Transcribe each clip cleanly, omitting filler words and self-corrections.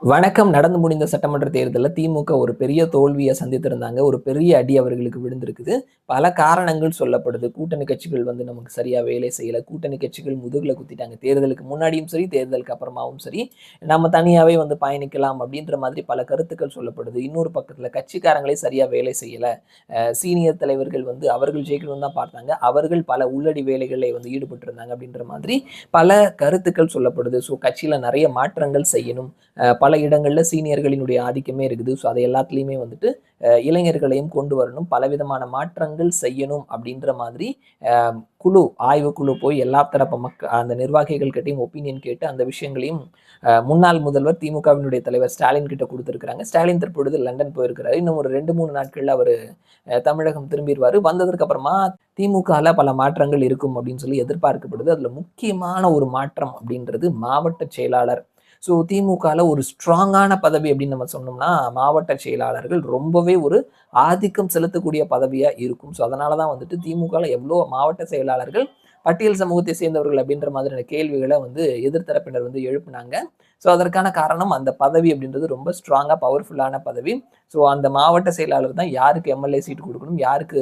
வணக்கம். நடந்து முடிந்த சட்டமன்ற தேர்தல்ல திமுக ஒரு பெரிய தோல்விய சந்தித்திருந்தாங்க. ஒரு பெரிய அடி அவர்களுக்கு விழுந்திருக்குது. பல காரணங்கள் சொல்லப்படுது. கூட்டணி கட்சிகள் நமக்கு சரியா வேலை செய்யல. கூட்டணி கட்சிகள் முதுகுல குத்திட்டாங்க. தேர்தலுக்கு முன்னாடியும் சரி, தேர்தலுக்கு அப்புறமாவும் சரி, நம்ம தனியாவே பயணிக்கலாம் அப்படின்ற மாதிரி பல கருத்துக்கள் சொல்லப்படுது. இன்னொரு பக்கத்துல கட்சிக்காரங்களே சரியா வேலை செய்யல. சீனியர் தலைவர்கள் அவர்கள் ஜெயிக்கணும்னு தான் பார்த்தாங்க. அவர்கள் பல உள்ளடி வேலைகளை ஈடுபட்டிருந்தாங்க அப்படின்ற மாதிரி பல கருத்துக்கள் சொல்லப்படுது. ஸோ கட்சியில நிறைய மாற்றங்கள் செய்யணும். பல இடங்கள்ல சீனியர்களினுடைய ஆதிக்கமே இருக்குது. ஸோ அதை எல்லாத்துலேயுமே இளைஞர்களையும் கொண்டு வரணும், பலவிதமான மாற்றங்கள் செய்யணும் அப்படின்ற மாதிரி ஆய்வுக்குழு போய் எல்லா தரப்பு அந்த நிர்வாகிகள் கிட்டையும் ஒப்பீனியன் கேட்டு அந்த விஷயங்களையும் முன்னாள் முதல்வர் திமுகவினுடைய தலைவர் ஸ்டாலின் கிட்ட கொடுத்துருக்காங்க. ஸ்டாலின் தற்பொழுது லண்டன் போயிருக்கிறாரு. இன்னும் ஒரு 2-3 நாட்கள்ல அவர் தமிழகம் திரும்பிடுவாரு. வந்ததற்கு அப்புறமா திமுகல பல மாற்றங்கள் இருக்கும் அப்படின்னு சொல்லி எதிர்பார்க்கப்படுது. அதுல முக்கியமான ஒரு மாற்றம் அப்படின்றது மாவட்ட செயலாளர். ஸோ திமுகல ஒரு ஸ்ட்ராங்கான பதவி அப்படின்னு நம்ம சொன்னோம்னா மாவட்ட செயலாளர்கள் ரொம்பவே ஒரு ஆதிக்கம் செலுத்தக்கூடிய பதவியா இருக்கும். ஸோ அதனாலதான் திமுகல எவ்வளோ மாவட்ட செயலாளர்கள் பட்டியல் சமூகத்தை சேர்ந்தவர்கள் அப்படின்ற மாதிரியான கேள்விகளை எதிர்த்தரப்பினர் எழுப்புனாங்க. ஸோ அதற்கான காரணம் அந்த பதவி அப்படின்றது ரொம்ப ஸ்ட்ராங்கா பவர்ஃபுல்லான பதவி. ஸோ அந்த மாவட்ட செயலாளர் தான் யாருக்கு எம்எல்ஏ சீட்டு கொடுக்கணும், யாருக்கு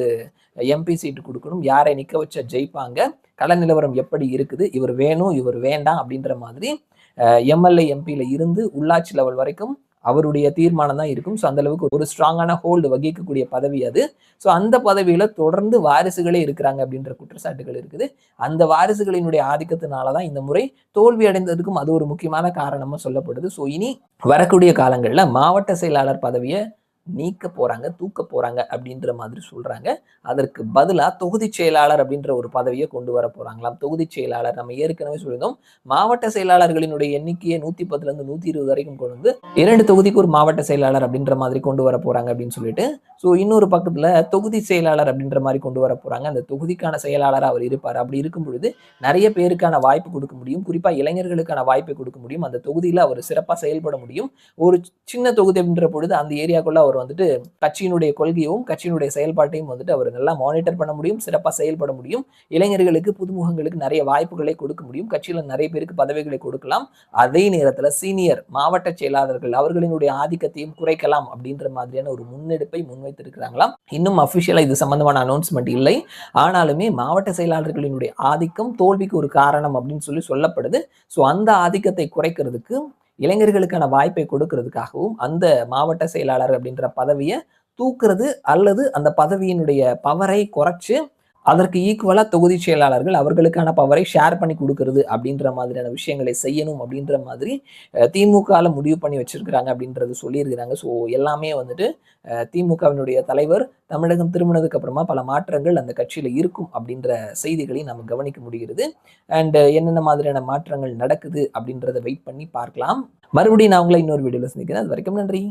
எம்பி சீட்டு கொடுக்கணும், யாரை நிக்க வச்சா ஜெயிப்பாங்க, கள நிலவரம் எப்படி இருக்குது, இவர் வேணும் இவர் வேண்டாம் அப்படின்ற மாதிரி எம்எல்ஏ எம்பியில இருந்து உள்ளாட்சி லெவல் வரைக்கும் அவருடைய தீர்மானம் தான் இருக்கும். ஸோ அந்த அளவுக்கு ஒரு ஸ்ட்ராங்கான ஹோல்டு வகிக்கக்கூடிய பதவி அது. ஸோ அந்த பதவியில தொடர்ந்து வாரிசுகளே இருக்கிறாங்க அப்படின்ற குற்றச்சாட்டுகள் இருக்குது. அந்த வாரிசுகளினுடைய ஆதிக்கத்தினாலதான் இந்த முறை தோல்வி அடைந்ததுக்கும் அது ஒரு முக்கியமான காரணமா சொல்லப்படுது. ஸோ இனி வரக்கூடிய காலங்கள்ல மாவட்ட செயலாளர் பதவியை நீக்க போறாங்க, தூக்க போறாங்க அப்படின்ற மாதிரி சொல்றாங்க. அதற்கு பதிலா தொகுதி செயலாளர் அப்படின்ற ஒரு பதவியை கொண்டு வர போறாங்களாம். தொகுதி செயலாளர் நம்ம ஏற்கனவே சொல்லியிருந்தோம். மாவட்ட செயலாளர்களினுடைய எண்ணிக்கையை 110ல இருந்து 120 வரைக்கும் கொண்டு வந்து 2 தொகுதிக்கு ஒரு மாவட்ட செயலாளர் அப்படின்ற மாதிரி கொண்டு வர போறாங்க அப்படின்னு சொல்லிட்டு, ஸோ இன்னொரு பக்கத்துல தொகுதி செயலாளர் அப்படின்ற மாதிரி கொண்டு வர போறாங்க. அந்த தொகுதிக்கான செயலாளர் அவர் இருப்பார். அப்படி இருக்கும் பொழுது நிறைய பேருக்கான வாய்ப்பு கொடுக்க முடியும். குறிப்பா இளைஞர்களுக்கான வாய்ப்பை கொடுக்க முடியும். அந்த தொகுதியில அவர் சிறப்பா செயல்பட முடியும். ஒரு சின்ன தொகுதி அப்படின்ற பொழுது அந்த ஏரியாக்குள்ள அவர் கட்சியினுடைய கொள்கையும் கட்சியினுடைய செயல்பாட்டையும் அவர் நல்லா மானிட்டர் பண்ண முடியும், சிறப்பா செயல்பட முடியும். இளைஞர்களுக்கு புதுமுகங்களுக்கு நிறைய வாய்ப்புகளை கொடுக்க முடியும். கட்சியில நிறைய பேருக்கு பதவிகளை கொடுக்கலாம். அதே நேரத்துல சீனியர் மாவட்ட செயலாளர்கள் அவர்களினுடைய ஆதிக்கத்தையும் குறைக்கலாம் அப்படின்ற மாதிரியான ஒரு முன்னெடுப்பை முன்வைத்திருக்கிறாங்களாம். இன்னும் அபிஷியலா இது சம்பந்தமான அனௌன்ஸ்மெண்ட் இல்லை. ஆனாலுமே மாவட்ட செயலாளர்களினுடைய ஆதிக்கம் தோல்விக்கு ஒரு காரணம் அப்படின்னு சொல்லப்படுது. ஸோ அந்த ஆதிக்கத்தை குறைக்கிறதுக்கு இளைஞர்களுக்கான வாய்ப்பை கொடுக்கறதுக்காகவும் அந்த மாவட்ட செயலாளர் அப்படின்ற பதவியை தூக்குறது அல்லது அந்த பதவியினுடைய பவரை குறைச்சு அதற்கு ஈக்குவலா தொகுதி செயலாளர்கள் அவர்களுக்கான பவரை ஷேர் பண்ணி கொடுக்கறது அப்படின்ற மாதிரியான விஷயங்களை செய்யணும் அப்படின்ற மாதிரி திமுகல முடிவு பண்ணி வச்சிருக்கிறாங்க அப்படின்றது சொல்லியிருக்கிறாங்க. ஸோ எல்லாமே திமுகவினுடைய தலைவர் தமிழகம் திரும்பினதுக்கு அப்புறமா பல மாற்றங்கள் அந்த கட்சியில இருக்கும் அப்படின்ற செய்திகளை நம்ம கவனிக்க முடிகிறது. அண்ட் என்னென்ன மாதிரியான மாற்றங்கள் நடக்குது அப்படின்றத வெயிட் பண்ணி பார்க்கலாம். மறுபடியும் நான் உங்களை இன்னொரு வீடியோல சந்திக்கிறேன். அது வரைக்கும் நன்றி.